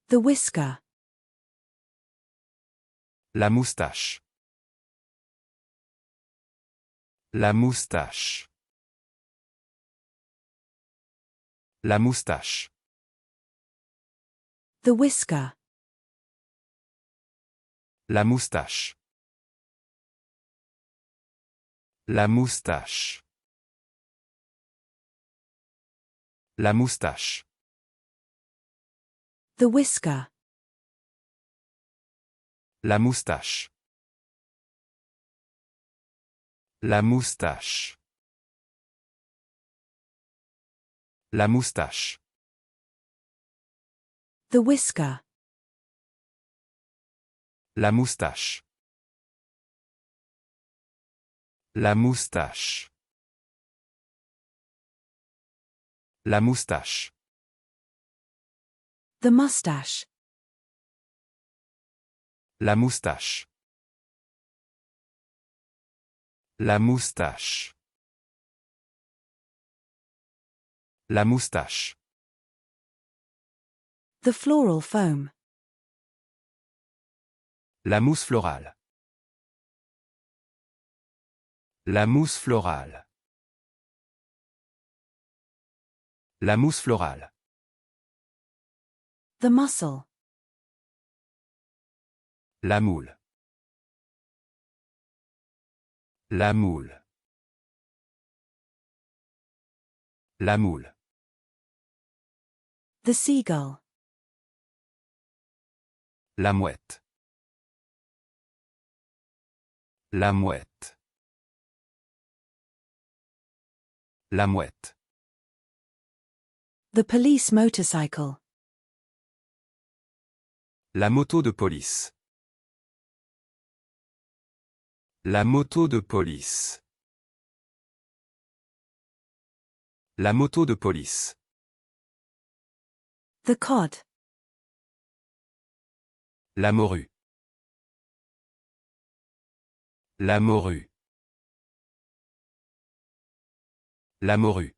The whisker. La moustache. La moustache. La moustache. The whisker. La moustache. La moustache. La moustache. The whisker. La moustache. La moustache. La moustache. The whisker. La moustache. La moustache. La moustache. The mustache. La moustache. La moustache. La moustache. The floral foam. La mousse florale. La mousse florale. La mousse florale. The mussel. La moule. La moule. La moule. The seagull. La mouette. La mouette. La mouette. The police motorcycle. La moto de police. La moto de police. La moto de police. The cod. La morue. La morue. La morue.